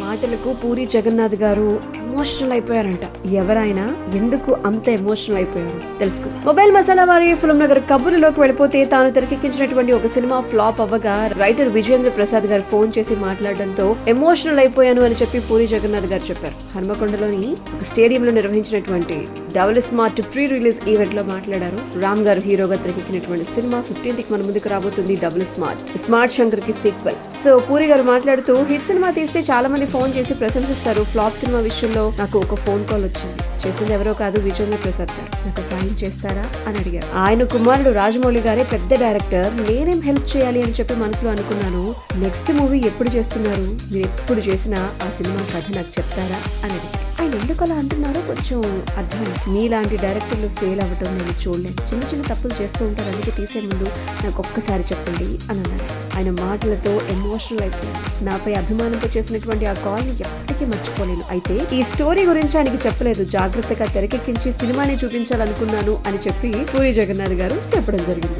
మాటలకు పూరి జగన్నాథ్ గారు ఎమోషనల్ అయిపోయారంట. ఎవరైనా ఎందుకు అంత ఎమోషనల్ అయిపోయారు తెలుసుకో. మొబైల్ మసాలా వారి ఫిల్మ్ నగర్ కబుర్లోకి వెళ్ళిపోతే, తాను తెరకెక్కించినటువంటి ఒక సినిమా ఫ్లాప్ అవ్వగా రైటర్ విజయేంద్ర ప్రసాద్ గారు ఫోన్ చేసి మాట్లాడడంతో ఎమోషనల్ అయిపోయాను అని చెప్పి పూరి జగన్నాథ్ గారు చెప్పారు. హన్మకొండలోని ఒక స్టేడియంలో నిర్వహించినటువంటి double smart pre release event లో మాట్లాడారు. రామ్ గారు హీరోగా తెరకెక్కినటువంటి సినిమా 15th మన ముందుకు రాబోతుంది. డబుల్ స్మార్ట్ శంకర్ కి సీక్వెల్. సో పూరి గారు మాట్లాడుతూ, హిట్ సినిమా తీస్తే చాలా మంది ఫోన్ చేసి ప్రశంసిస్తారు. ఫ్లాప్ సినిమా విషయంలో నాకు ఒక ఫోన్ కాల్ వచ్చింది. చేసింది ఎవరో కాదు, విజయేంద్ర ప్రసాద్ గారు. నాకు సాయం చేస్తారా అని అడిగారు. ఆయన కుమారుడు రాజమౌళి గారే పెద్ద డైరెక్టర్, నేనేం హెల్ప్ చేయాలి అని చెప్పి మనసులో అనుకున్నాను. నెక్స్ట్ మూవీ ఎప్పుడు చేస్తున్నారు, మీరు ఎప్పుడు చేసినా ఆ సినిమా కథ నాకు చెప్తారా అని అడిగారు. ఆయన ఎందుకు అలా అంటున్నారో కొంచెం అర్థమైంది. మీలాంటి డైరెక్టర్లు ఫెయిల్ అవ్వటం నేను చూడలేను. చిన్న చిన్న తప్పులు చేస్తూ ఉంటారు, అందుకే తీసే ముందు నాకు ఒక్కసారి చెప్పండి అని అన్నారు. ఆయన మాటలతో ఎమోషనల్ అయిపోయింది. నాపై అభిమానంతో చేసినటువంటి ఆ కాల్ని ఎప్పటికీ మర్చిపోలేను. అయితే ఈ స్టోరీ గురించి ఆయనకి చెప్పలేదు, జాగ్రత్తగా తెరకెక్కించి సినిమాని చూపించాలనుకున్నాను అని చెప్పి పూరి జగన్నాథ్ గారు చెప్పడం జరిగింది.